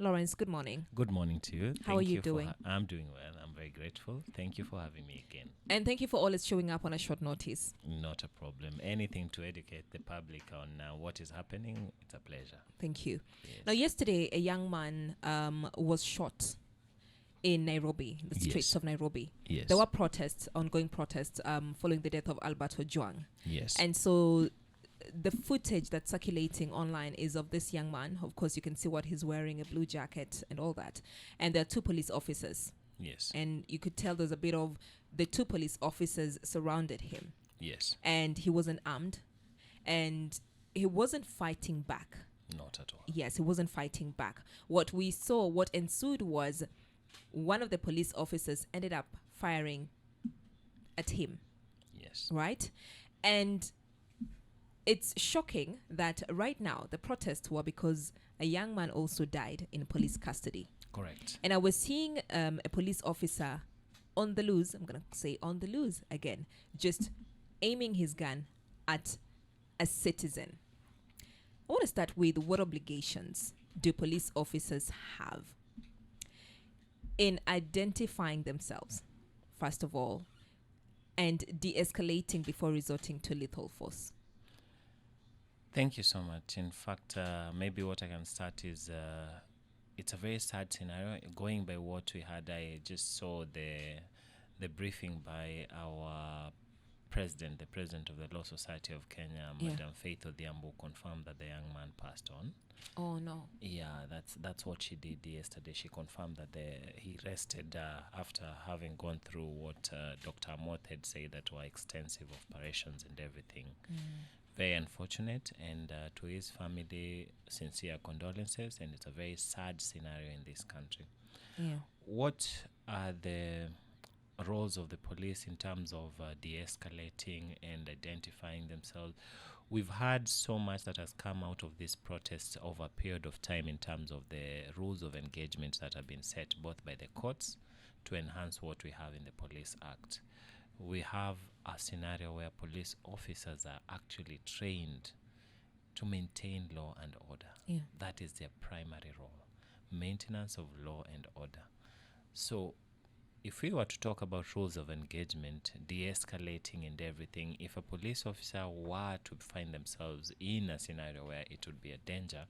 Lawrence, good morning. Good morning to you. How are you doing? I'm doing well. I'm very grateful. Thank you for having me again. And thank you for always showing up on a short notice. Not a problem. Anything to educate the public on what is happening, it's a pleasure. Thank you. Yes. Now, yesterday, a young man was shot in Nairobi, the streets of Nairobi. Yes. There were protests, ongoing protests, following the death of Alberto Juang. Yes. And so the footage that's circulating online is of this young man. Of course, you can see what he's wearing, a blue jacket and all that. And there are two police officers. Yes. And you could tell there's a bit of the two police officers surrounded him. Yes. And he wasn't armed. And he wasn't fighting back. Not at all. Yes, he wasn't fighting back. What ensued was one of the police officers ended up firing at him. Yes. Right? And it's shocking that right now the protests were because a young man also died in police custody. Correct. And I was seeing a police officer on the loose, I'm going to say on the loose again, just aiming his gun at a citizen. I want to start with what obligations do police officers have in identifying themselves, first of all, and de-escalating before resorting to lethal force? Thank you so much. In fact, maybe what I can start is it's a very sad scenario. Going by what we had, I just saw the briefing by our president, the president of the Law Society of Kenya, Madam Faith Odhiambo, confirmed that the young man passed on. Oh no! Yeah, that's what she did yesterday. She confirmed that he rested after having gone through what Dr. Amoth had said that were extensive operations and everything. Very unfortunate, and to his family, sincere condolences, and it's a very sad scenario in this country. Yeah. What are the roles of the police in terms of de-escalating and identifying themselves? We've had so much that has come out of these protests over a period of time in terms of the rules of engagement that have been set both by the courts to enhance what we have in the Police Act. We have a scenario where police officers are actually trained to maintain law and order. Yeah. That is their primary role, maintenance of law and order. So if we were to talk about rules of engagement, de-escalating and everything, if a police officer were to find themselves in a scenario where it would be a danger,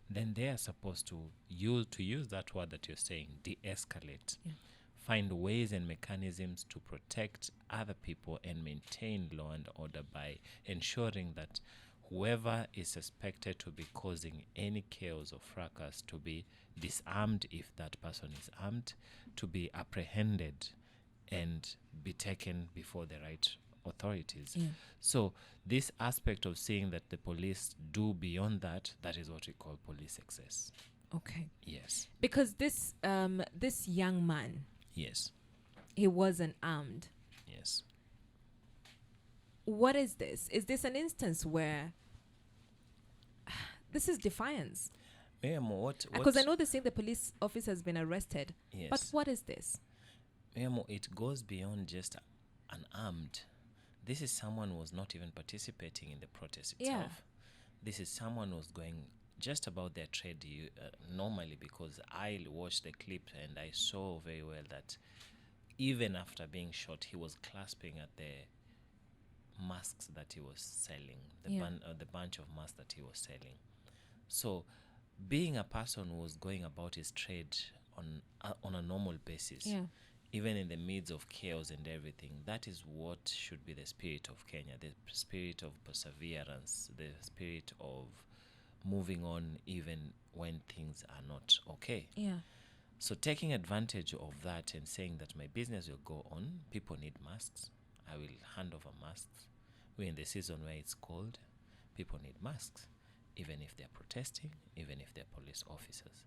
then they are supposed to use that word that you're saying, de-escalate. Yeah. Find ways and mechanisms to protect other people and maintain law and order by ensuring that whoever is suspected to be causing any chaos or fracas to be disarmed if that person is armed, to be apprehended and be taken before the right authorities. Yeah. So this aspect of seeing that the police do beyond that, that is what we call police excess. Okay. Yes. Because this young man, Yes. he wasn't armed. Yes. What is this? Is this an instance where this is defiance? Miriam, what? Because I know they're saying the police officer has been arrested. Yes. But what is this? Miriam, it goes beyond just unarmed. This is someone who was not even participating in the protest itself. Yeah. This is someone who was going just about their trade normally, because I watched the clip and I saw very well that even after being shot, he was clasping at the masks that he was selling, the bunch of masks that he was selling. So being a person who was going about his trade on a normal basis, even in the midst of chaos and everything, that is what should be the spirit of Kenya, the spirit of perseverance, the spirit of moving on even when things are not okay. Yeah. So taking advantage of that and saying that my business will go on, people need masks, I will hand over masks. We're in the season where it's cold, people need masks, even if they're protesting, even if they're police officers.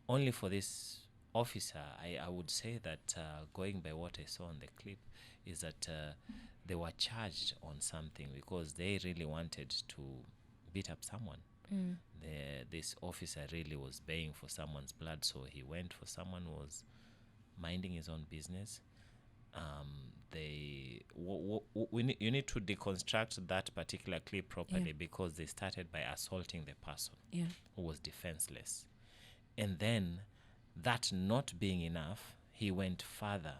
Only for this officer, I would say that going by what I saw on the clip is that they were charged on something because they really wanted to beat up someone. This officer really was baying for someone's blood, so he went for someone who was minding his own business. You need to deconstruct that particular clip properly because they started by assaulting the person who was defenseless. And then, that not being enough, he went further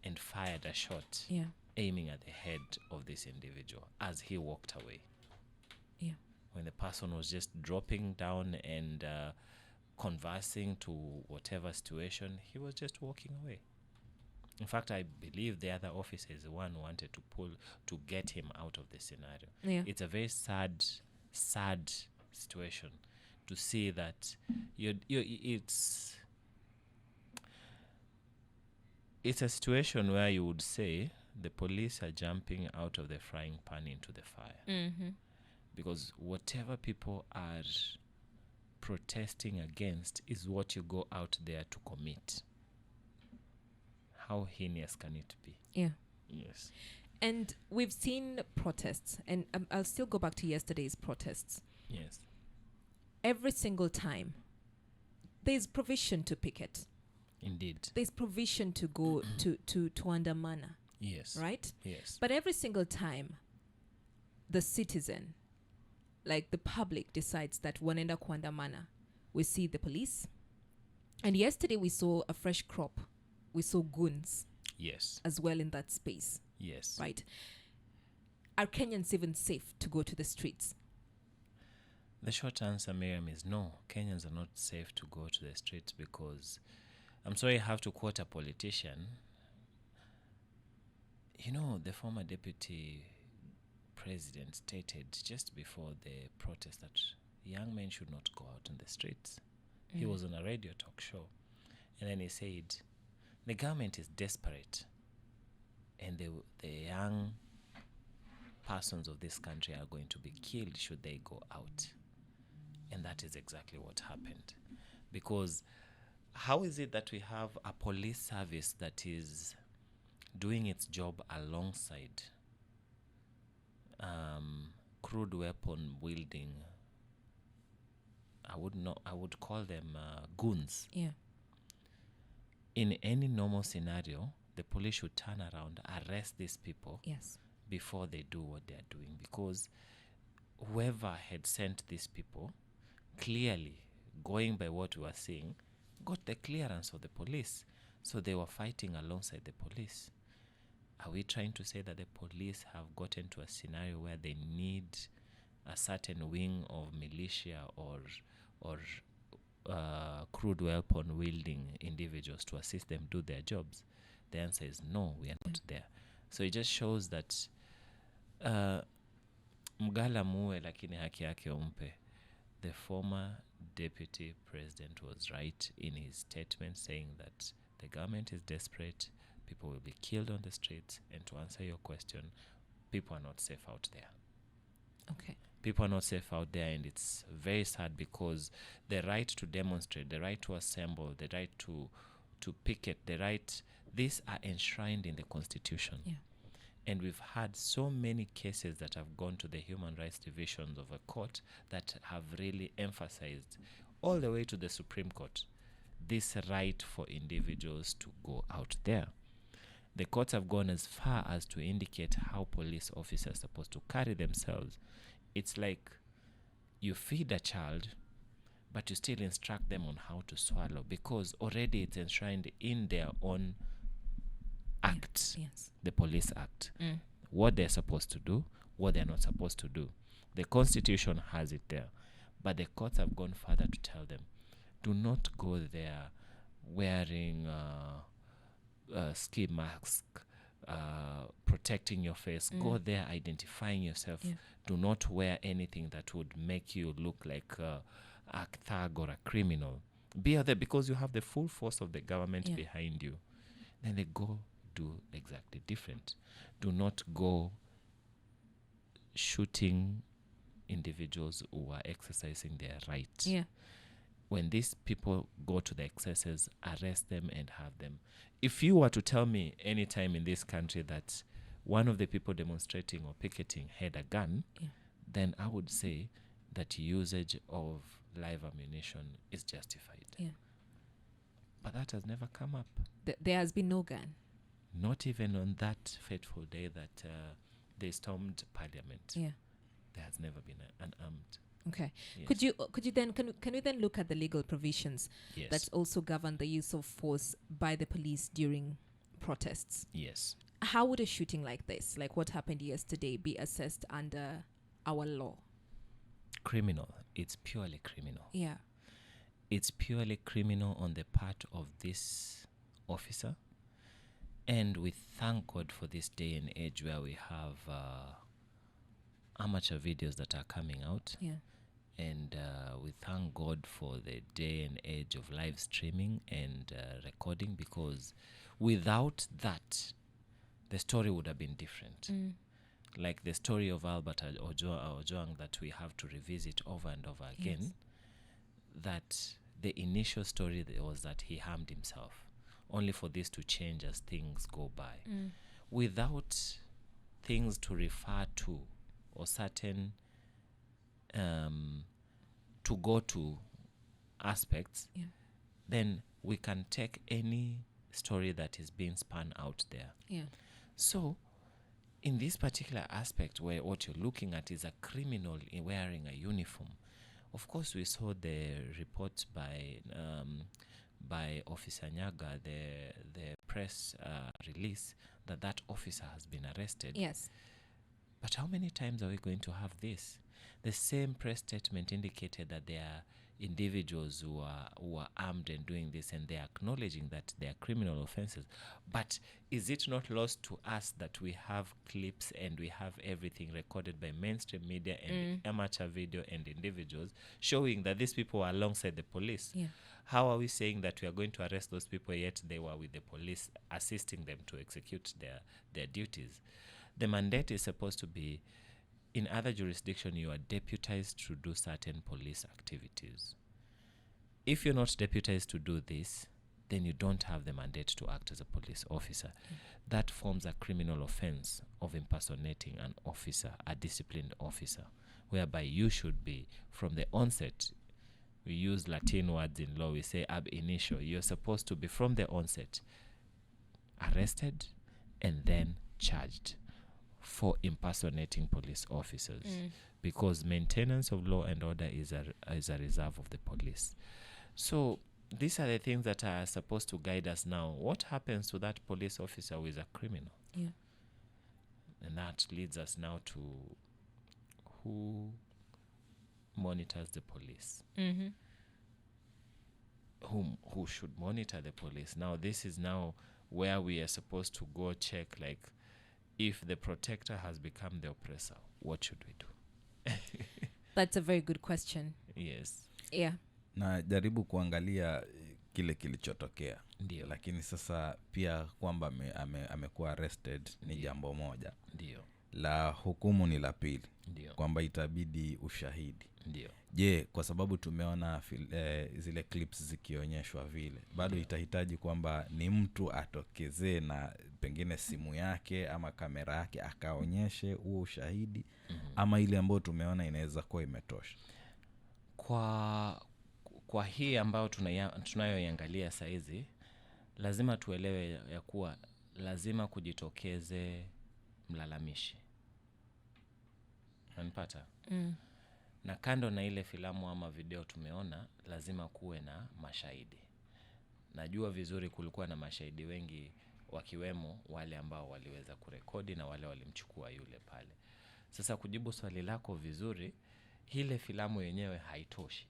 and fired a shot, Yeah. aiming at the head of this individual as he walked away. Yeah. When the person was just dropping down and conversing to whatever situation, he was just walking away. In fact, I believe the other officer is the one who wanted to get him out of the scenario. Yeah. It's a very sad situation to see that it's a situation where you would say the police are jumping out of the frying pan into the fire. Mm-hmm. Because whatever people are protesting against is what you go out there to commit. How heinous can it be? Yeah. Yes. And we've seen protests, and I'll still go back to yesterday's protests. Yes. Every single time, there's provision to picket. Indeed. There's provision to go to andamana. Yes. Right? Yes. But every single time, the citizen, like the public, decides that wanaenda kuandamana, we see the police. And yesterday we saw a fresh crop. We saw goons. Yes. As well in that space. Yes. Right? Are Kenyans even safe to go to the streets? The short answer, Miriam, is no. Kenyans are not safe to go to the streets because, I'm sorry I have to quote a politician. You know, the former deputy president stated just before the protest that young men should not go out on the streets. He was on a radio talk show. And then he said, the government is desperate and the young persons of this country are going to be killed should they go out. And that is exactly what happened. Because how is it that we have a police service that is doing its job alongside crude weapon wielding, I would call them goons. Yeah. In any normal scenario, the police should turn around, arrest these people before they do what they are doing, because whoever had sent these people, clearly, going by what we were seeing, got the clearance of the police. So they were fighting alongside the police. Are we trying to say that the police have gotten to a scenario where they need a certain wing of militia or crude weapon wielding individuals to assist them do their jobs? The answer is no, we are not there. So it just shows that mgala muwe lakini haki yake umpe. The former deputy president was right in his statement saying that the government is desperate, people will be killed on the streets, and to answer your question, people are not safe out there. Okay. People are not safe out there, and it's very sad because the right to demonstrate, the right to assemble, the right to picket, these are enshrined in the Constitution. Yeah. And we've had so many cases that have gone to the human rights divisions of a court that have really emphasized, all the way to the Supreme Court, this right for individuals to go out there. The courts have gone as far as to indicate how police officers are supposed to carry themselves. It's like you feed a child, but you still instruct them on how to swallow, because already it's enshrined in their own act, the Police Act, what they're supposed to do, what they're not supposed to do. The Constitution has it there, but the courts have gone further to tell them, do not go there wearing ski mask, protecting your face. Go there identifying yourself. Do not wear anything that would make you look like a thug or a criminal. Be out there because you have the full force of the government behind you. Then they go do exactly different. Do not go shooting individuals who are exercising their right. Yeah. When these people go to the excesses, arrest them and have them. If you were to tell me any time in this country that one of the people demonstrating or picketing had a gun, then I would say that usage of live ammunition is justified. Yeah. But that has never come up. There has been no gun. Not even on that fateful day that they stormed Parliament. Yeah. There has never been an armed Okay. Yes. Could you then can we then look at the legal provisions Yes. that also govern the use of force by the police during protests? Yes. How would a shooting like this, like what happened yesterday, be assessed under our law? Criminal. It's purely criminal. Yeah. It's purely criminal on the part of this officer. And we thank God for this day and age where we have amateur videos that are coming out. Yeah. And we thank God for the day and age of live streaming and recording, because without that, the story would have been different. Like the story of Albert Ojwang that we have to revisit over and over again. Yes. That the initial story was that he harmed himself, only for this to change as things go by. Without things to refer to or certain to go to aspects, Yeah. then we can take any story that is being spun out there. Yeah. So in this particular aspect, where what you're looking at is a criminal wearing a uniform, of course we saw the report by Officer Nyaga, the press release that officer has been arrested. Yes. But how many times are we going to have this? The same press statement indicated that there are individuals who are armed and doing this, and they are acknowledging that they are criminal offenses. But is it not lost to us that we have clips and we have everything recorded by mainstream media and amateur video and individuals showing that these people are alongside the police? Yeah. How are we saying that we are going to arrest those people, yet they were with the police assisting them to execute their duties? The mandate is supposed to be, in other jurisdictions, you are deputized to do certain police activities. If you're not deputized to do this, then you don't have the mandate to act as a police officer. That forms a criminal offense of impersonating an officer, a disciplined officer, whereby you should be, from the onset, we use Latin words in law, we say ab initio, you're supposed to be from the onset arrested and then charged for impersonating police officers, because maintenance of law and order is a reserve of the police. So these are the things that are supposed to guide us now. What happens to that police officer who is a criminal? Yeah. And that leads us now to who monitors the police. Who should monitor the police? Now this is now where we are supposed to go check, like, if the protector has become the oppressor, what should we do? That's a very good question. Yes. Yeah. Na jaribu kuangalia kile kilichotokea. Ndio. Lakini sasa pia kwamba amekuwa arrested ni jambo moja. Ndio. La hukumu ni la pili. Ndio. Kwamba itabidi ushahidi. Ndio. Je, kwa sababu tumeona zile clips zikionyeshwa vile, bado itahitaji kwamba ni mtu atokezee na pengine simu yake ama kamera yake akaonyeshe huo ushahidi, ama ile ambayo tumeona inaweza kuwa imetosha? Kwa hii ambayo tunayoiangalia saizi, lazima tuelewe ya kuwa lazima kujitokeze mlalamishi. Unanipata? Na kando na ile filamu ama video tumeona, lazima kuwe na mashahidi. Najua vizuri kulikuwa na mashahidi wengi, wakiwemo wale ambao waliweza kurekodi na wale walimchukua yule pale. Sasa kujibu swali lako vizuri, ile filamu yenyewe haitoshi.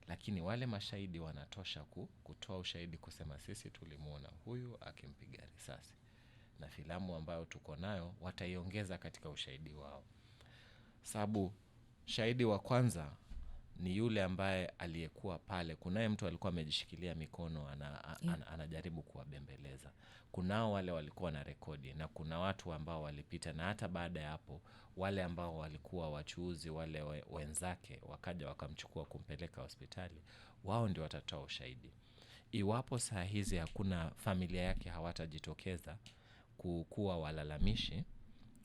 Lakini wale mashahidi wanatosha kutoa ushahidi kusema sisi tulimuona huyu akimpiga risasi. Na filamu ambayo tuko nayo wataiongeza katika ushahidi wao. Sababu shahidi wa kwanza ni yule ambaye aliyekuwa pale. Kunaye mtu alikuwa amejishikilia mikono anajaribu kuwabembeleza. Kunao wale walikuwa na rekodi, na kuna watu ambao walipita, na hata baada ya hapo wale ambao walikuwa wachuuzi, wale wenzake wakaja wakamchukua kumpeleka hospitali. Wao ndio watatoa ushahidi. Iwapo saa hizi hakuna, familia yake hawatajitokeza kuwa walalamishi,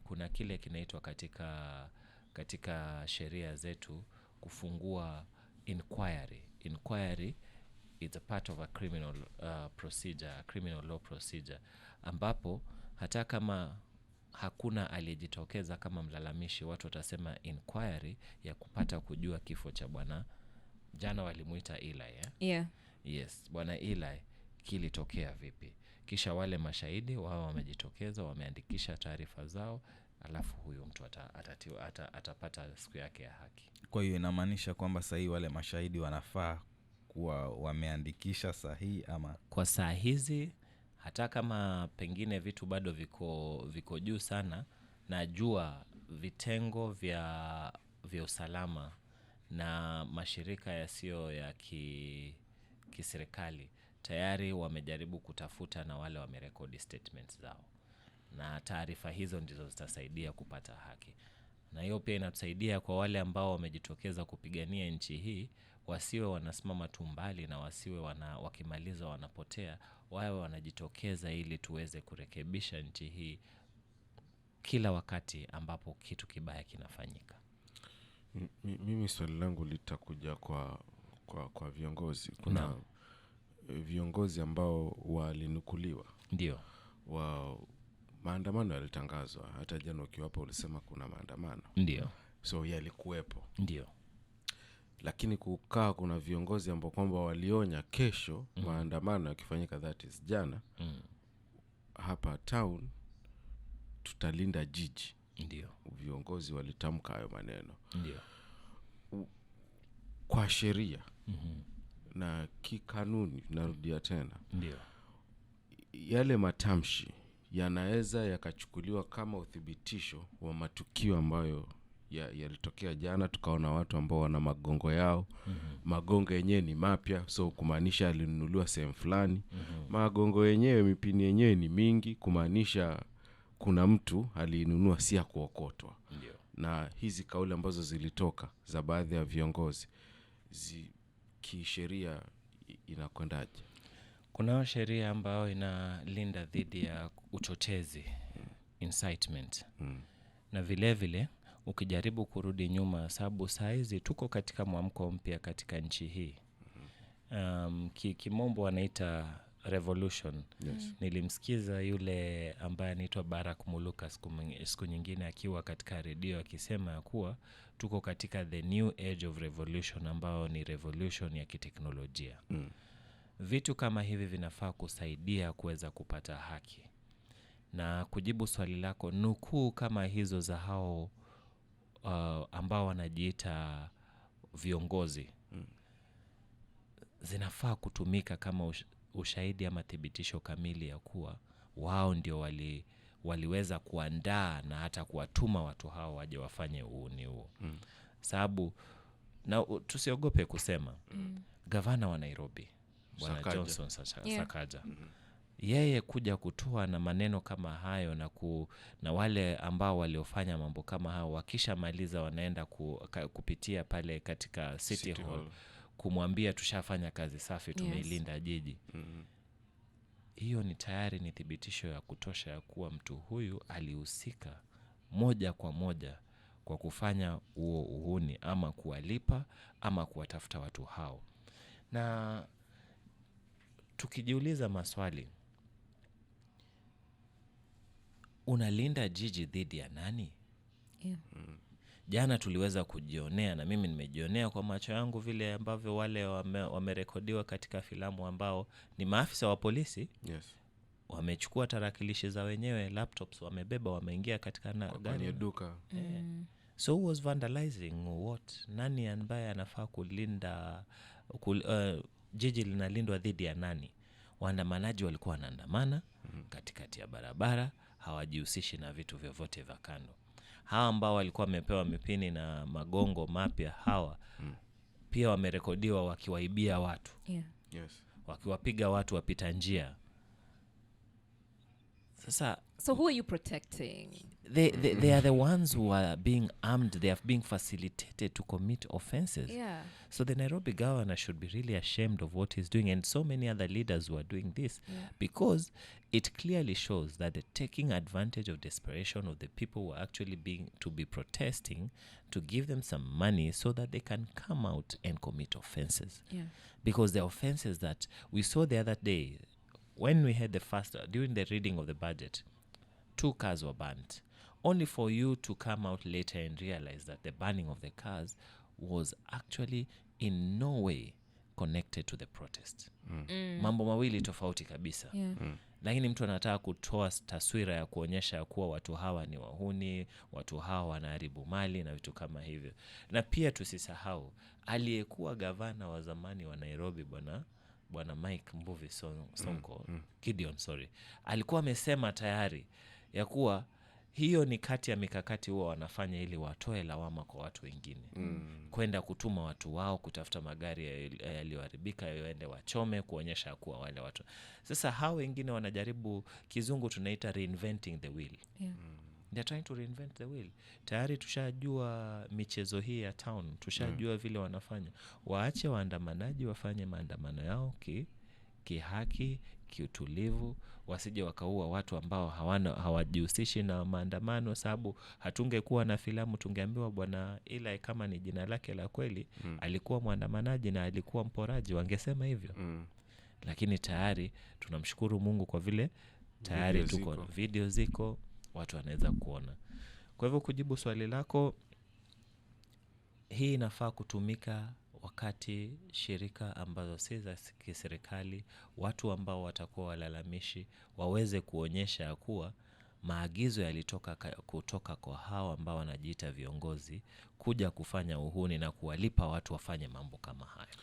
kuna kile kinaitwa katika sheria zetu kufungua inquiry. Inquiry is a part of a criminal procedure, a criminal law procedure, ambapo hata kama hakuna aliyejitokeza kama mlalamishi, watu watasema inquiry ya kupata kujua kifo cha bwana, jana walimuita Eli, Yeah. Yes, bwana Eli kilitokea vipi? Kisha wale mashahidi wao wamejitokeza, wameandikisha taarifa zao, alafu huyo mtu atapata siku yake ya haki. Kwa hiyo inamaanisha kwamba sasa wale mashahidi wanafaa kuwa wameandikisha sahihi, ama kwa saa hizi hata kama pengine vitu bado viko juu sana, najua vitengo vya usalama na mashirika yasiyo ya kiserikali tayari wamejaribu kutafuta na wale wamerekodi statements zao, na taarifa hizo ndizo zitasaidia kupata haki. Na hiyo pia inatusaidia kwa wale ambao wamejitokeza kupigania nchi hii, wasiwe wanasimama tumbali na wasiwe wakimaliza wanapotea, wawe wanajitokeza ili tuweze kurekebisha nchi hii kila wakati ambapo kitu kibaya kinafanyika. Mimi swali langu litakuja kwa viongozi. Kuna viongozi ambao walinukuliwa. Ndio. Maandamano yalitangazwa, hata jana ukiwapo ulisema kuna maandamano. Ndio. So yalikuwepo. Ndio. Lakini kuna viongozi ambao kwamba walionya kesho maandamano yakifanyika, that is jana, hapa town tutalinda jiji. Ndio. Viongozi walitamka hayo maneno. Ndio. Kwa sheria na kikanuni, narudia tena, ndio, yale matamshi yanaweza yakachukuliwa kama uthibitisho wa matukio ambayo yalitokea jana. Tukaona watu ambao wana magongo yao, magongo yenyewe ni mapya, so kumaanisha alinunuliwa sehemu fulani. Magongo yenyewe, mipini yenyewe ni mingi, kumaanisha kuna mtu alinunua, si ya kuokotwa. Ndio. Na hizi kauli ambazo zilitoka za baadhi ya viongozi, kisheria inakwendaje? Kuna sheria ambayo inalinda dhidi ya uchochezi, incitement. Na vile vile ukijaribu kurudi nyuma, sababu saizi tuko katika mwamko mpya katika nchi hii. Kimombo wanaita revolution. Yes. Nilimsikiza yule ambaye anaitwa Barack Muluka siku nyingine akiwa katika redio akisema ya kuwa tuko katika the new age of revolution, ambao ni revolution ya kiteknolojia. Vitu kama hivi vinafaa kusaidia kuweza kupata haki. Na kujibu swali lako, nukuu kama hizo za hao ambao wanajiita viongozi zinafaa kutumika kama ushahidi ama thibitisho kamili ya kuwa wao ndio waliweza kuandaa na hata kuwatuma watu hao waje wafanye uuni huo. Sababu na tusiogope kusema gavana wa Nairobi Bwana Johnson Sakaja, yeye kuja kutoa na maneno kama hayo na wale ambao waliofanya mambo kama hao wakishamaliza wanaenda kupitia pale katika City Hall kumwambia tushafanya kazi safi, tumeilinda jiji. Hiyo ni tayari ni thibitisho ya kutosha ya kuwa mtu huyu alihusika moja kwa moja kwa kufanya huo uhuni, ama kuwalipa ama kuwatafuta watu hao. Na tukijiuliza maswali, unalinda jiji dhidi ya nani? Yeah. Jana tuliweza kujionea, na mimi nimejionea kwa macho yangu, vile ambavyo wale wamerekodiwa katika filamu ambao ni maafisa wa polisi. Yes. Wamechukua tarakilishi za wenyewe, laptops wamebeba, wameingia katika gari ya duka. So who was vandalizing what? Nani ambaye anafaa kulinda jiji linalindwa dhidi ya nani? Waandamanaji walikuwa wanaandamana katikati ya barabara, hawajihusishi na vitu vyovyote vya kando. Hawa ambao walikuwa wamepewa mipini na magongo mapya hawa pia wamerekodiwa wakiwaibia watu. Yeah. Yes. Wakiwapiga watu wapita njia. Sasa, so who are you protecting? They are the ones who are being armed. They are being facilitated to commit offenses. Yeah. So the Nairobi governor should be really ashamed of what he's doing, and so many other leaders who are doing this, because it clearly shows that they're taking advantage of desperation of the people who are actually to be protesting, to give them some money so that they can come out and commit offenses. Yeah. Because the offenses that we saw the other day, when we had during the reading of the budget, 2 cars were banned. only for you to come out later and realize that the burning of the cars was actually in no way connected to the protest. Mambo mawili tofauti kabisa. Lakini mtu anataka kutoa taswira ya kuonyesha kuwa watu hawa ni wahuni, watu hawa wanaharibu mali na vitu kama hivyo. Na pia tusisahau aliyekuwa gavana wa zamani wa Nairobi bwana Mike Mbuvi Sonko, Gideon, alikuwa amesema tayari ya kuwa hiyo ni kati ya mikakati huwa wanafanya ili watoe lawama kwa watu wengine. Kwenda kutuma watu wao kutafuta magari yaliyoharibika yaende wachome, kuonyesha kuwa wale watu. Sasa hao wengine wanajaribu, kizungu tunaita reinventing the wheel. They're trying to reinvent the wheel. Tayari tushajua michezo hii ya town, tushajua vile wanafanya. Waache waandamanaji wafanye maandamano yao kihaki, kiutulivu, wasije wakaua watu ambao hawajihusishi na maandamano, sababu hatungekuwa na filamu tungeambiwa bwana ila kama ni jina lake la kweli alikuwa mwandamanaji na alikuwa mporaji, wangesema hivyo. Lakini tayari tunamshukuru Mungu kwa vile tayari video ziko, watu wanaweza kuona. Kwa hivyo kujibu swali lako, hii inafaa kutumika wakati shirika ambazo si za kiserikali, watu ambao watakuwa walalamishi, waweze kuonyesha kuwa maagizo yalitoka kutoka kwa hao ambao wanajiita viongozi kuja kufanya uhuni na kuwalipa watu wafanye mambo kama hayo.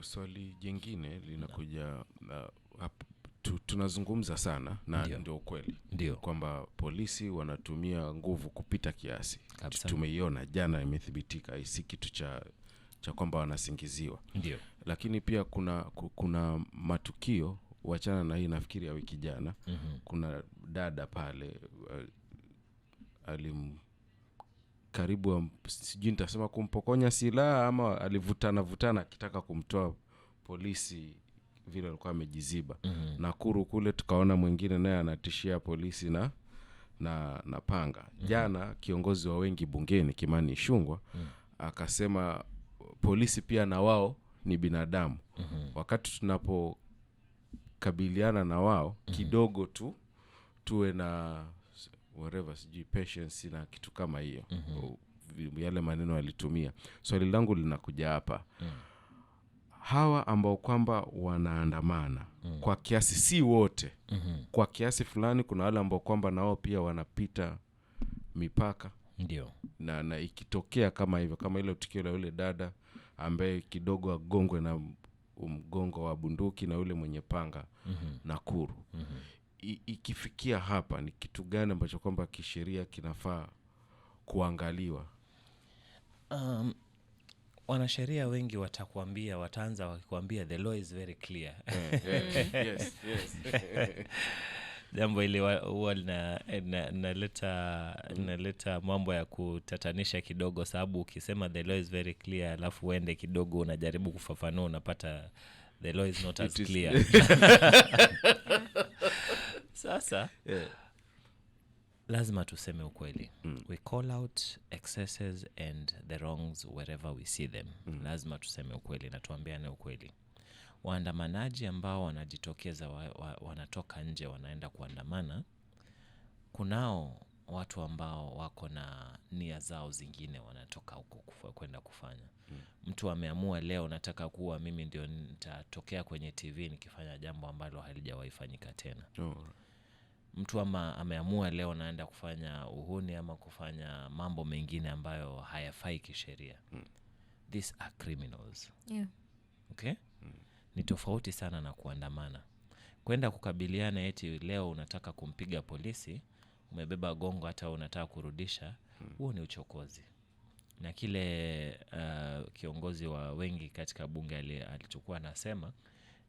Swali jingine linakuja, tunazungumza sana na ndio ukweli kwamba polisi wanatumia nguvu kupita kiasi. Tumeiona jana, imethibitika, si kitu cha kwamba wanasingiziwa. Lakini pia kuna matukio, wachana na hii nafikiri ya wiki jana, kuna dada pale karibu sijui nitasema kumpokonya silaha ama alivutana akitaka kumtoa polisi vile alikuwa amejiziba. Nakuru kule tukaona mwingine naye anatishia polisi na panga. Jana kiongozi wa wengi bungeni Kimani Ichung'wah akasema polisi pia na wao ni binadamu. Wakati tunapokabiliana na wao kidogo tuwe na whatever, sijui patience na kitu kama hiyo. Yale maneno alitumia. Swali langu linakuja hapa. Hawa ambao kwamba wanaandamana kwa kiasi, si wote, kwa kiasi fulani, kuna wale ambao kwamba nao pia wanapita mipaka. Na ikitokea kama hivyo, kama ile tukio la yule dada ambaye kidogo agongwe na mgongo wa bunduki na yule mwenye panga Nakuru. Ikifikia hapa, ni kitu gani ambacho kwamba kisheria kinafaa kuangaliwa? Wanasheria wengi wataanza wakikwambia the law is very clear. Yes. Jambo ile huwa naleta mambo ya kutatanisha kidogo, sababu ukisema the law is very clear alafu uende kidogo unajaribu kufafanua, unapata the law is not as clear. Sasa lazima tuseme ukweli. We call out excesses and the wrongs wherever we see them. Lazima tuseme ukweli na tuambiane ukweli. Waandamanaji ambao wanajitokeza wanatoka nje wanaenda kuandamana, kunao watu ambao wako na nia zao zingine wanatoka huko kwenda kufanya. Mtu ameamua leo nataka kuwa mimi ndio nitatokea kwenye TV nikifanya jambo ambalo halijawahi fanyika tena. Mtu ameamua leo naenda kufanya uhuni ama kufanya mambo mengine ambayo hayafai kisheria. These are criminals. Okay? Ni tofauti sana na kuandamana. Kwenda kukabiliana eti leo unataka kumpiga polisi, umebeba gongo hata unataka kurudisha, huo ni uchokozi. Na kile kiongozi wa wengi katika bunge alichukua nasema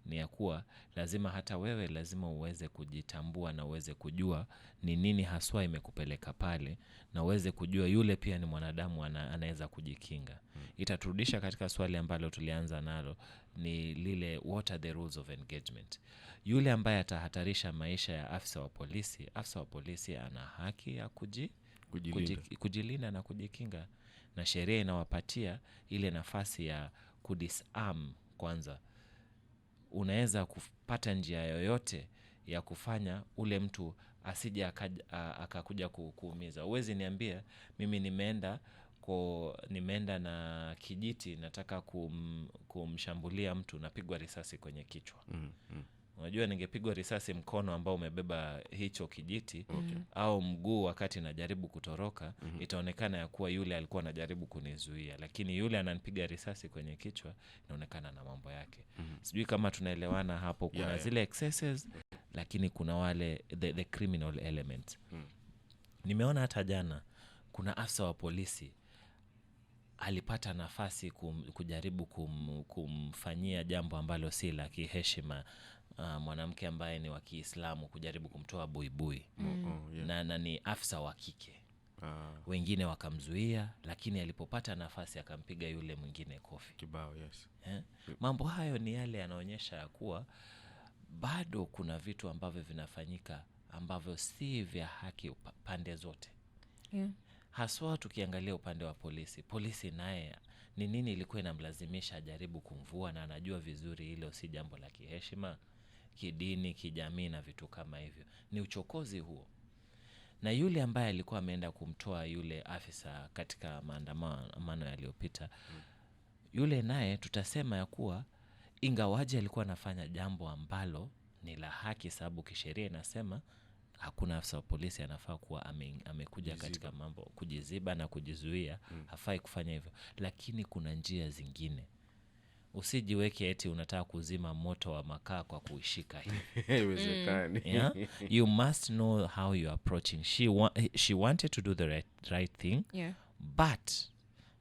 ni ya kuwa lazima hata wewe lazima uweze kujitambua na uweze kujua ni nini haswa imekupeleka pale, na uweze kujua yule pia ni mwanadamu anaweza kujikinga. Itaturudisha katika swali ambalo tulianza nalo, ni lile what are the rules of engagement. Yule ambaye atahatarisha maisha ya afisa wa polisi ana haki ya kujilinda na kujikinga, na sheria inawapatia ile nafasi ya kudisarm kwanza. Unaweza kupata njia yoyote ya kufanya ule mtu asije akakuja kuumiza. Uwezi niambia mimi nimeenda na kijiti nataka kumshambulia mtu, napigwa risasi kwenye kichwa. Unajua ningepigwa risasi mkono ambao umebeba hicho kijiti au mguu wakati najaribu kutoroka, itaonekana ya kuwa yule alikuwa anajaribu kunizuia, lakini yule ananipiga risasi kwenye kichwa, inaonekana na mambo yake. Sijui kama tunaelewana hapo. Kuna zile excesses, lakini kuna wale the criminal element. Nimeona hata jana kuna afisa wa polisi alipata nafasi kujaribu kumfanyia jambo ambalo si la kiheshima mwanamke ambaye ni wa Kiislamu, kujaribu kumtoa buibui. Na ni afisa wa kike. Wengine wakamzuia, lakini alipopata nafasi akampiga yule mwingine kofi kibao. Yes. Mambo hayo ni yale yanaonyesha ya kuwa bado kuna vitu ambavyo vinafanyika ambavyo si vya haki pande zote. Haswa tukiangalia upande wa polisi naye ni nini ilikuwa inamlazimisha ajaribu kumvua, na anajua vizuri hilo si jambo la kiheshima, kidini, kijamii na vitu kama hivyo. Ni uchokozi huo. Na yule ambaye alikuwa ameenda kumtoa yule afisa katika maandamano yaliyopita, yule naye tutasema ya kuwa ingawaje alikuwa anafanya jambo ambalo ni la haki, sababu kisheria inasema hakuna afisa wa polisi anafaa kuwa amekuja katika mambo kujiziba na kujizuia, hafai kufanya hivyo. Lakini kuna njia zingine. Usijiweke eti unataka kuzima moto wa makaa kwa kuishika hivi. Haiwezekani. Yeah? You must know how you are approaching. She wanted to do the right thing, but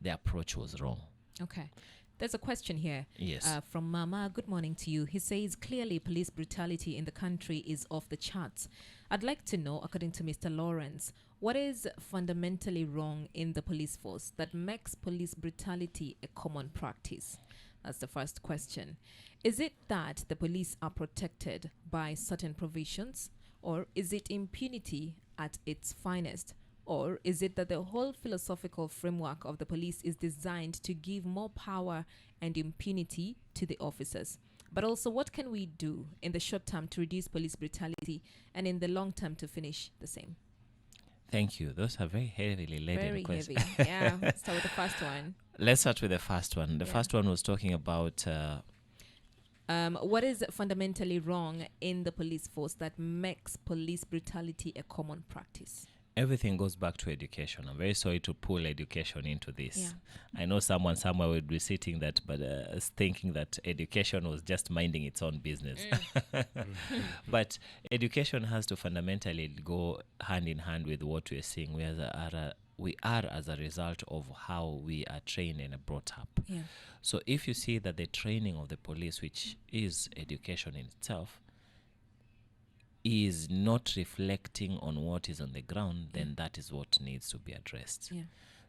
the approach was wrong. Okay. There's a question here. Yes. From Mama. Good morning to you. He says, clearly police brutality in the country is off the charts. I'd like to know, according to Mr. Lawrence, what is fundamentally wrong in the police force that makes police brutality a common practice? That's the first question. Is it that the police are protected by certain provisions, or is it impunity at its finest? Or is it that the whole philosophical framework of the police is designed to give more power and impunity to the officers? But also, what can we do in the short term to reduce police brutality, and in the long term to finish the same? Thank you. Those are very heavily laden questions. Very heavy. Yeah. Let's start with the first one. Let's start with the first one. The first one was talking about what is fundamentally wrong in the police force that makes police brutality a common practice? Everything goes back to education. I'm very sorry to pull education into this. Yeah. I know someone somewhere would be sitting that, but thinking that education was just minding its own business. But education has to fundamentally go hand in hand with what we are seeing. We are as a result of how we are trained and brought up. Yeah. So if you see that the training of the police, which is education in itself, is not reflecting on what is on the ground, then that is what needs to be addressed. Yeah.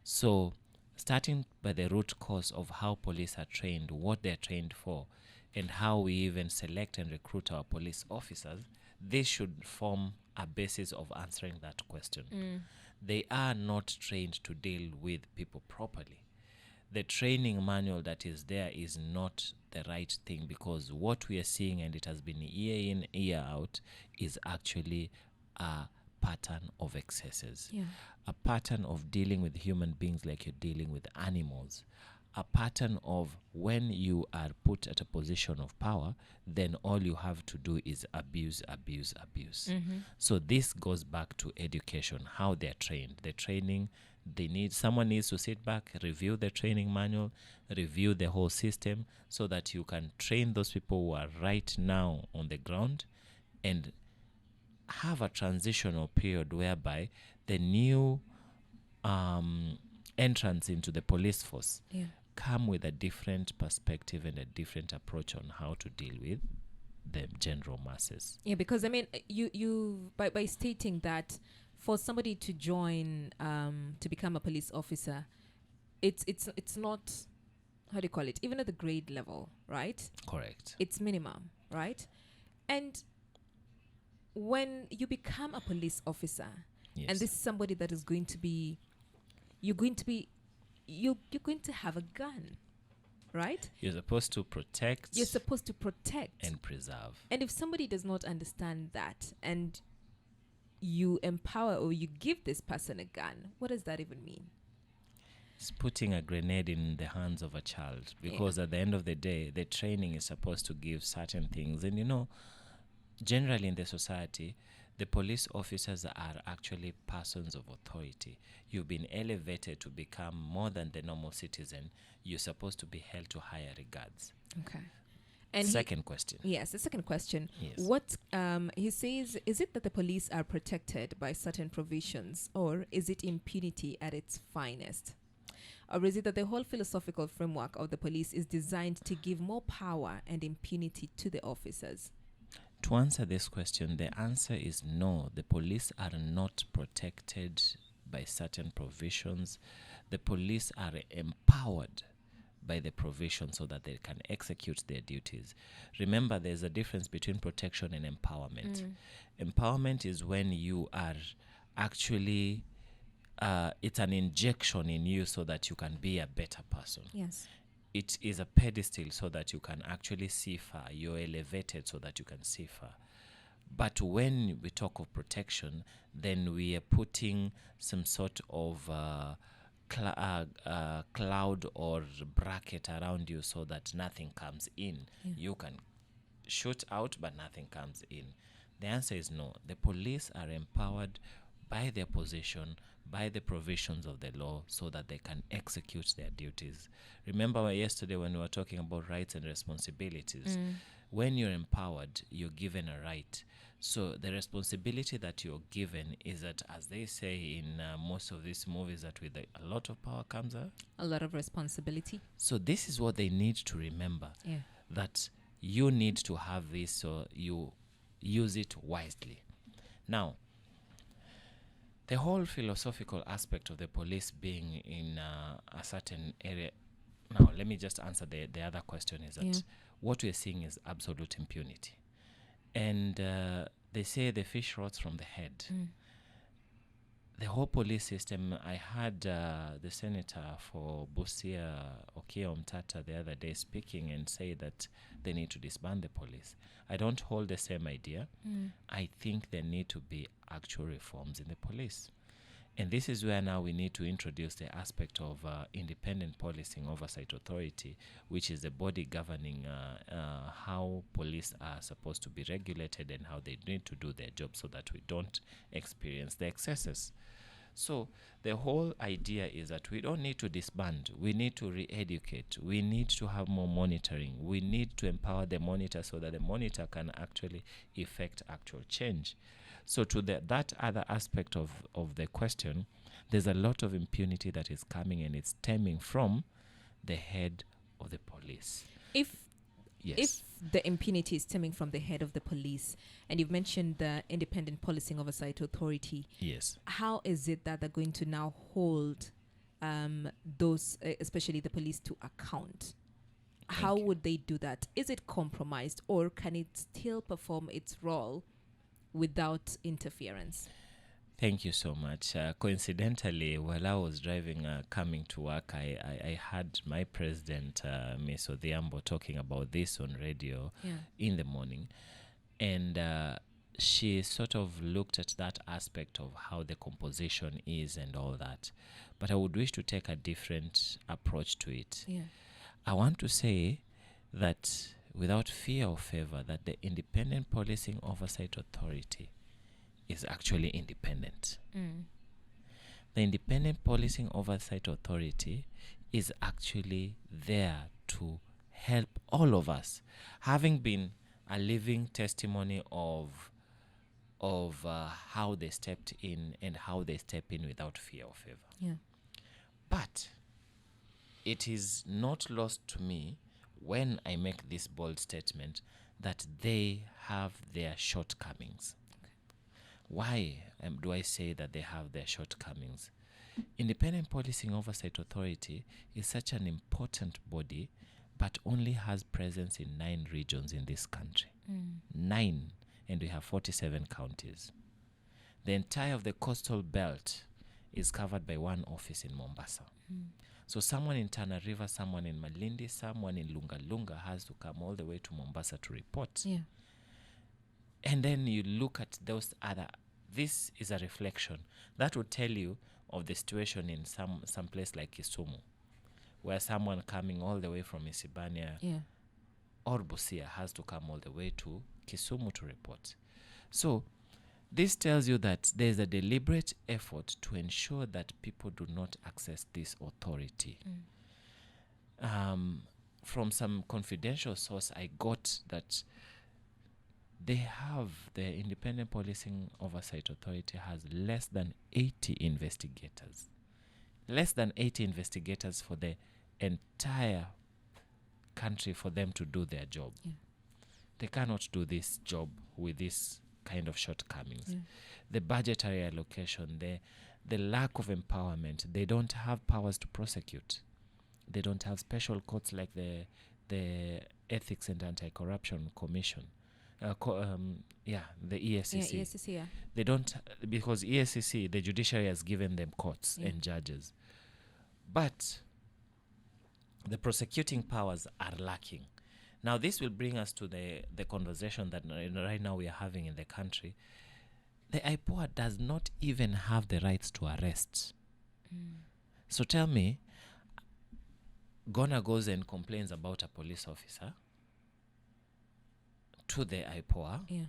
So starting by the root cause of how police are trained, what they're trained for, and how we even select and recruit our police officers, this should form a basis of answering that question. They are not trained to deal with people properly. The training manual that is there is not the right thing, because what we are seeing, and it has been year in, year out, is actually a pattern of excesses. Yeah. A pattern of dealing with human beings like you're dealing with animals. A pattern of when you are put at a position of power, then all you have to do is abuse, abuse, abuse. So this goes back to education, how they're trained. The training, someone needs to sit back, review the training manual, review the whole system, so that you can train those people who are right now on the ground, and have a transitional period whereby the new entrants into the police force come with a different perspective and a different approach on how to deal with the general masses. Yeah, because I mean, you by stating that for somebody to join to become a police officer, it's not, how do you call it, even at the grade level, right? Correct. It's minimum, right? And when you become a police officer, and this is somebody that is going to be, you're going to have a gun, right? You're supposed to protect You're supposed to protect. and preserve. And if somebody does not understand that and you empower or you give this person a gun, what does that even mean? It's putting a grenade in the hands of a child, because at the end of the day, the training is supposed to give certain things. And generally in the society, the police officers are actually persons of authority. You've been elevated to become more than the normal citizen. You're supposed to be held to higher regards. Okay. And Second question. Yes, the second question. Yes. What he says, is it that the police are protected by certain provisions, or is it impunity at its finest? Or is it that the whole philosophical framework of the police is designed to give more power and impunity to the officers? To answer this question, the answer is no. The police are not protected by certain provisions. The police are empowered by the provision so that they can execute their duties. Remember, there's a difference between protection and empowerment. Empowerment is when you are actually, it's an injection in you so that you can be a better person. Yes. It is a pedestal so that you can actually see far. You're elevated so that you can see far. But when we talk of protection, then we are putting some sort of cloud or bracket around you so that nothing comes in. You can shoot out, but nothing comes in. The answer is no. The police are empowered by their position, by the provisions of the law, so that they can execute their duties. Remember yesterday when we were talking about rights and responsibilities. When you're empowered, you're given a right. So the responsibility that you're given is that, as they say in most of these movies, that with a lot of power comes a lot of responsibility. So this is what they need to remember, that you need to have this, so you use it wisely. Now, the whole philosophical aspect of the police being in a certain area. Now, let me just answer the other question, is that what we're seeing is absolute impunity. And they say the fish rots from the head. The whole police system, I had the senator for Busia, Okiya Omtata, the other day speaking and say that they need to disband the police. I don't hold the same idea. I think there need to be actual reforms in the police. And this is where now we need to introduce the aspect of independent policing oversight authority, which is the body governing how police are supposed to be regulated and how they need to do their job so that we don't experience the excesses. So the whole idea is that we don't need to disband. We need to re-educate. We need to have more monitoring. We need to empower the monitor so that the monitor can actually effect actual change. So to that other aspect of the question, there's a lot of impunity that is coming, and it's stemming from the head of the police. If the impunity is stemming from the head of the police, and you've mentioned the Independent Policing Oversight Authority, yes, how is it that they're going to now hold those, especially the police, to account? How would they do that? Is it compromised, or can it still perform its role without interference? Thank you so much. Coincidentally, while I was driving, coming to work, I had my president, Ms. Odhiambo, talking about this on radio in the morning. And she sort of looked at that aspect of how the composition is and all that. But I would wish to take a different approach to it. I want to say that without fear or favor, that the Independent Policing Oversight Authority is actually independent. The Independent Policing Oversight Authority is actually there to help all of us, having been a living testimony of how they stepped in and how they step in without fear or favor. But it is not lost to me when I make this bold statement that they have their shortcomings. Why do I say that they have their shortcomings? Independent Policing Oversight Authority is such an important body, but only has presence in 9 regions in this country. 9, and we have 47 counties. The entire of the coastal belt is covered by one office in Mombasa. So someone in Tana River, someone in Malindi, someone in Lunga Lunga has to come all the way to Mombasa to report. Yeah. And then you look at those other, this is a reflection that would tell you of the situation in some place like Kisumu, where someone coming all the way from Isibania Yeah. or Busia has to come all the way to Kisumu to report. So this tells you that there's a deliberate effort to ensure that people do not access this authority. From some confidential source, I got that they have, the Independent Policing Oversight Authority has less than 80 investigators. Less than 80 investigators for the entire country for them to do their job. Yeah. They cannot do this job with this kind of shortcomings. Yeah. The budgetary allocation, the lack of empowerment, they don't have powers to prosecute. They don't have special courts like the Ethics and Anti-Corruption Commission. The ESCC. Yeah, ESCC, yeah. They don't, because ESCC, the judiciary has given them courts and judges. But the prosecuting powers are lacking. Now, this will bring us to the conversation that right now we are having in the country. The IPOA does not even have the rights to arrest. So tell me, Gona goes and complains about a police officer to the IPOA. Yeah.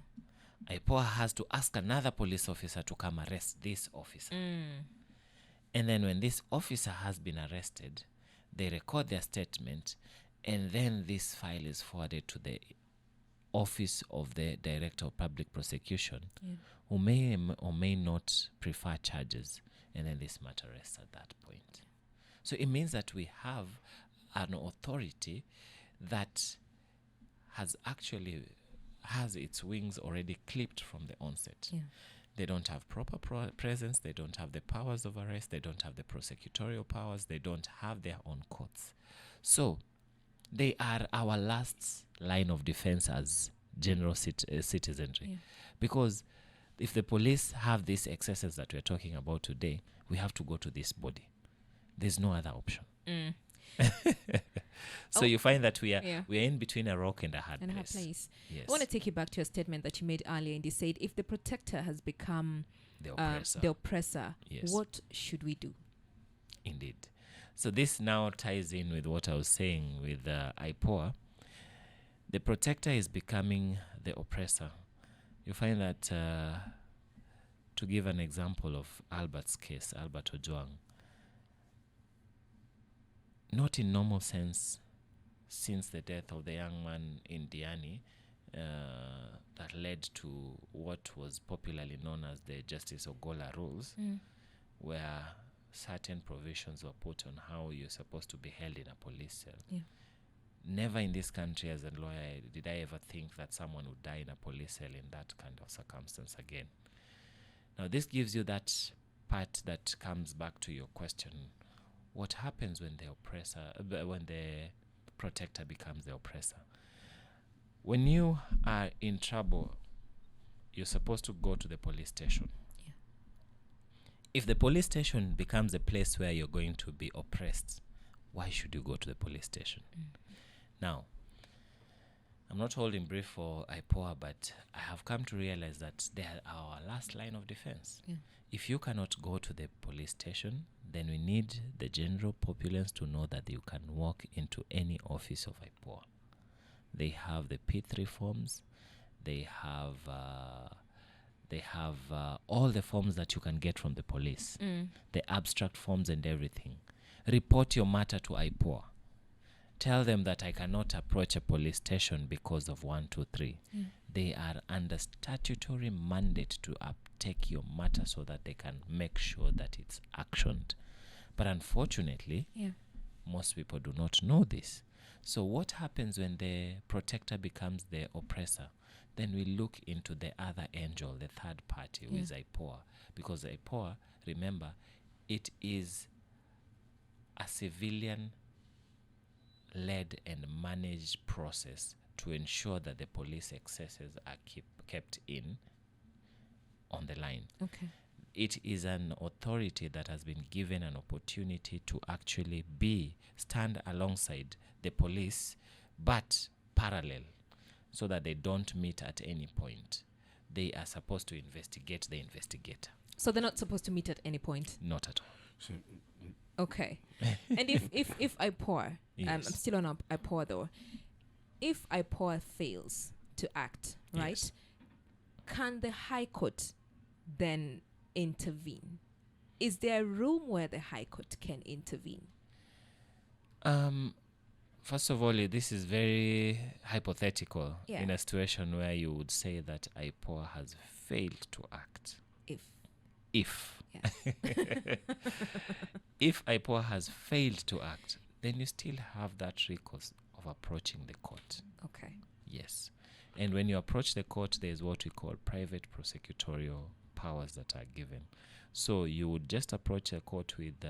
IPOA has to ask another police officer to come arrest this officer. And then when this officer has been arrested, they record their statement, and then this file is forwarded to the office of the Director of Public Prosecution, who may or may not prefer charges, and then this matter rests at that point. So it means that we have an authority that has its wings already clipped from the onset. Yeah. They don't have proper presence, they don't have the powers of arrest, they don't have the prosecutorial powers, they don't have their own courts. So they are our last line of defense as general citizenry. Because if the police have these excesses that we're talking about today, we have to go to this body. There's no other option. So you find that we are in between a rock and a hard place. Yes. I want to take you back to a statement that you made earlier, and you said if the protector has become the oppressor, what should we do? Indeed. So this now ties in with what I was saying with IPOA. The protector is becoming the oppressor. You find that, to give an example of Albert's case, Albert Ojwang, not in normal sense, since the death of the young man in Diani, that led to what was popularly known as the Justice Ogola rules, where certain provisions were put on how you're supposed to be held in a police cell. Never in this country as a lawyer did I ever think that someone would die in a police cell in that kind of circumstance again. Now, this gives you that part that comes back to your question. What happens when when the protector becomes the oppressor? When you are in trouble, you're supposed to go to the police station. If the police station becomes a place where you're going to be oppressed, why should you go to the police station? Now, I'm not holding brief for IPOA, but I have come to realize that they are our last line of defense. If you cannot go to the police station, then we need the general populace to know that you can walk into any office of IPOA. They have the P3 forms. They have all the forms that you can get from the police, the abstract forms and everything. Report your matter to IPOA. Tell them that I cannot approach a police station because of 1, 2, 3. They are under statutory mandate to take your matter so that they can make sure that it's actioned. But unfortunately, most people do not know this. So what happens when the protector becomes the oppressor? Then we look into the other angel, the third party, who is IPOA. Because IPOA, remember, it is a civilian led and managed process to ensure that the police excesses are kept in on the line. it is an authority that has been given an opportunity to actually stand alongside the police, but parallel, so that they don't meet at any point. They are supposed to investigate the investigator. So they're not supposed to meet at any point? Not at all. So, Okay. And if IPOA, I'm Yes. still on IPOA though. If IPOA fails to act, right, Yes. can the High Court then intervene? Is there a room where the High Court can intervene? First of all, this is very hypothetical. Yeah. In a situation where you would say that IPOA has failed to act. If Yes. if IPOA has failed to act, then you still have that recourse of approaching the court. Okay. Yes. And when you approach the court, there's what we call private prosecutorial powers that are given. So you would just approach a court with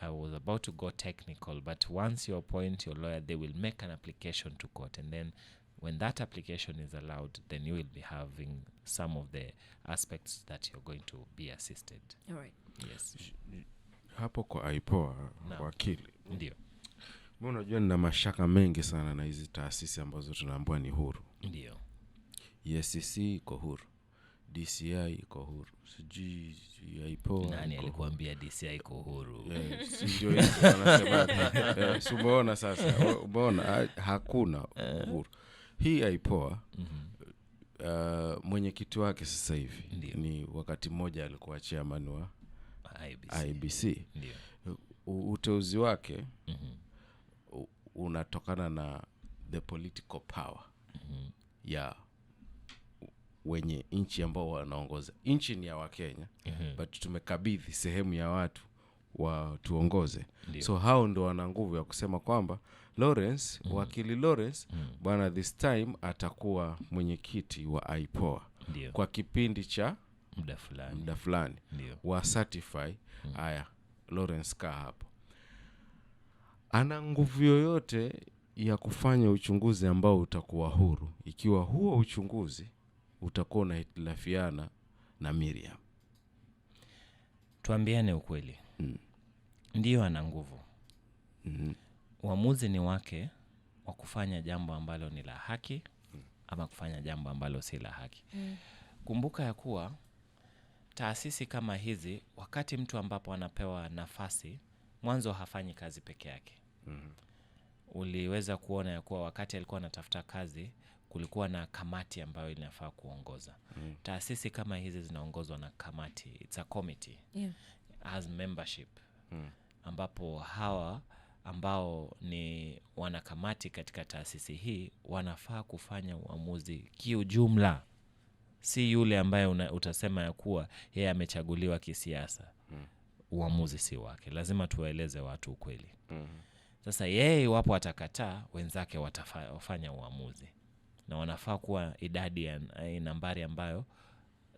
I was about to go technical, but once you appoint your lawyer, they will make an application to court. And then when that application is allowed, then you will be having some of the aspects that you're going to be assisted. All right. Yes. hapo kwa IPOA Naam. wakili, Ndio. mimi unajua nina mashaka mengi sana na hizi taasisi ambazo tunaambiwa ni huru. Ndio. EACC iko huru, DCI iko huru, sijui IPOA. Nani alikuambia DCI iko huru? Si ndio hiyo wanasema. Si umeona sasa, umeona hakuna huru. Hii IPOA mwenyekiti wake sasa hivi ni wakati mmoja alikuwa chairman wa IBC. Ndio. Uteuzi wake unatokana na the political power ya wenye nchi ambao wanaongoza. Nchi ni ya Wakenya, but tumekabidhi sehemu ya watu wa tuongoze. So hao ndo wana nguvu ya kusema kwamba Lawrence, wakili Lawrence, bwana this time atakuwa mwenyekiti wa IPOA kwa kipindi cha muda fulani. Wa certify haya Lawrence ka hapo. Ana nguvu yoyote ya kufanya uchunguzi ambao utakuwa huru, ikiwa huo uchunguzi utakuwa unahitilafiana na Miriam. Tuambiane ukweli. Ndio ana nguvu. Uamuzi ni wake wa kufanya jambo ambalo ni la haki ama kufanya jambo ambalo si la haki. Kumbuka ya kuwa taasisi kama hizi, wakati mtu ambapo anapewa nafasi, mwanzo hafanyi kazi peke yake. Uliweza kuona ya kuwa wakati alikuwa anatafuta kazi, kulikuwa na kamati ambayo inafaa kuongoza. Taasisi kama hizi zinaongozwa na kamati. It's a committee. Has membership. Ambapo hawa ambao ni wanakamati katika taasisi hii wanafaa kufanya uamuzi kiujumla. Si yule ambaye utasema ya kuwa yeye amechaguliwa kisiasa. Uamuzi si wake. Lazima tuwaeleze watu ukweli. Sasa yeye iwapo atakataa, wenzake watafanya uamuzi. Na wanafaa kuwa idadi ya nambari ambayo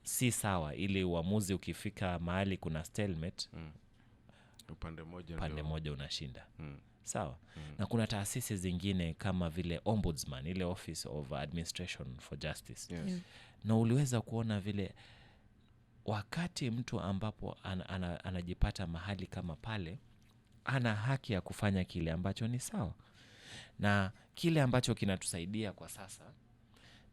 si sawa, ili uamuzi ukifika mahali kuna stalemate, upande moja unashinda. Sawa. Na kuna taasisi zingine kama vile Ombudsman, ile Office of Administration for Justice. Na uliweza kuona vile wakati mtu ambapo anajipata mahali kama pale, ana haki ya kufanya kile ambacho ni sawa. Na kile ambacho kinatusaidia kwa sasa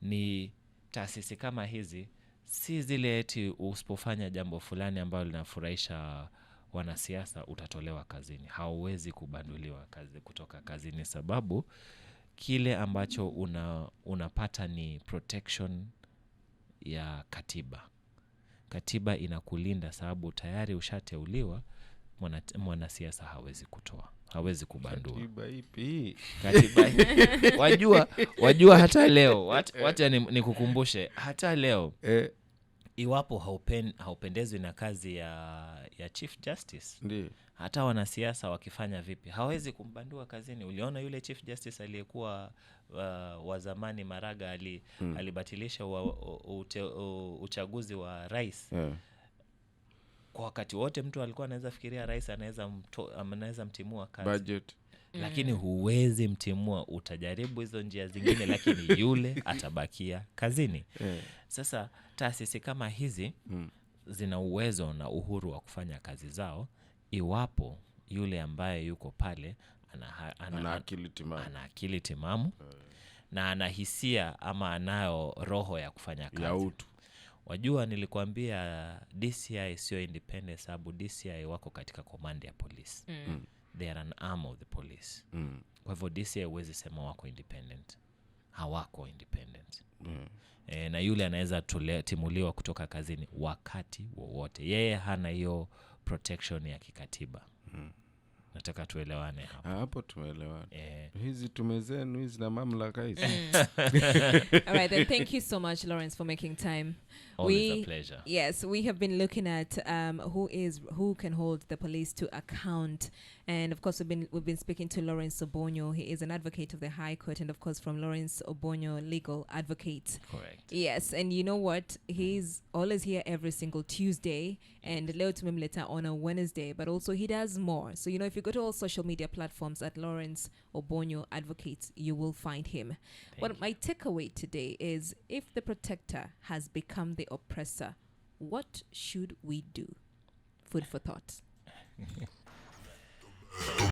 ni taasisi kama hizi, si zile eti usipofanya jambo fulani ambalo linafurahisha wanasiasa utatolewa kazini. Hauwezi kubanduliwa kutoka kazini, sababu kile ambacho unapata ni protection ya katiba. Katiba inakulinda, sababu tayari ushateuliwa. Mwanasiasa hawezi kubandua. Katiba ipi? Wajua hata leo, wacha nikukumbushe, hata leo iwapo haupendezwi na kazi ya Chief Justice, Ndiyo. hata wanasiasa wakifanya vipi hawezi kumbandua kazini. Uliona yule Chief Justice aliyekuwa wa zamani Maraga alibatilisha uchaguzi wa rais. Kwa wakati wote mtu alikuwa anaweza fikiria rais anaweza mtimua kazi. Budget. lakini huwezi mtimua. Utajaribu hizo njia zingine, lakini yule atabakia kazini. Sasa taasisi kama hizi zina uwezo na uhuru wa kufanya kazi zao iwapo yule ambaye yuko pale ana akili timamu na ana hisia ama anayo roho ya kufanya kazi ya utu. Wajua, nilikwambia DCI sio independent, sababu DCI wako katika command ya police. They are an arm of the police. Kwa hivyo DCI huwezi sema wako independent. Hawako independent. Na yule anaweza timuliwa kutoka kazini wakati wowote. Yeye hana hiyo protection ya kikatiba. Nataka tuelewane hapo. Hapo tumeelewana. Hizi tumezenu hizi na mamlaka hizi. All right, then thank you so much, Lawrence, for making time. Always a pleasure. Yes, we have been looking at who can hold the police to account, and of course we've been speaking to Lawrence Obonyo. He is an advocate of the High Court, and of course from Lawrence Obonyo Legal Advocates. Correct. Yes, and you know what? He's always here every single Tuesday, and leo tumemleta on a Wednesday, but also he does more. So you know, if you go to all social media platforms at Lawrence Obonyo Advocates, you will find him. What my takeaway today is, if the protector has become the oppressor, what should we do? Food for thought.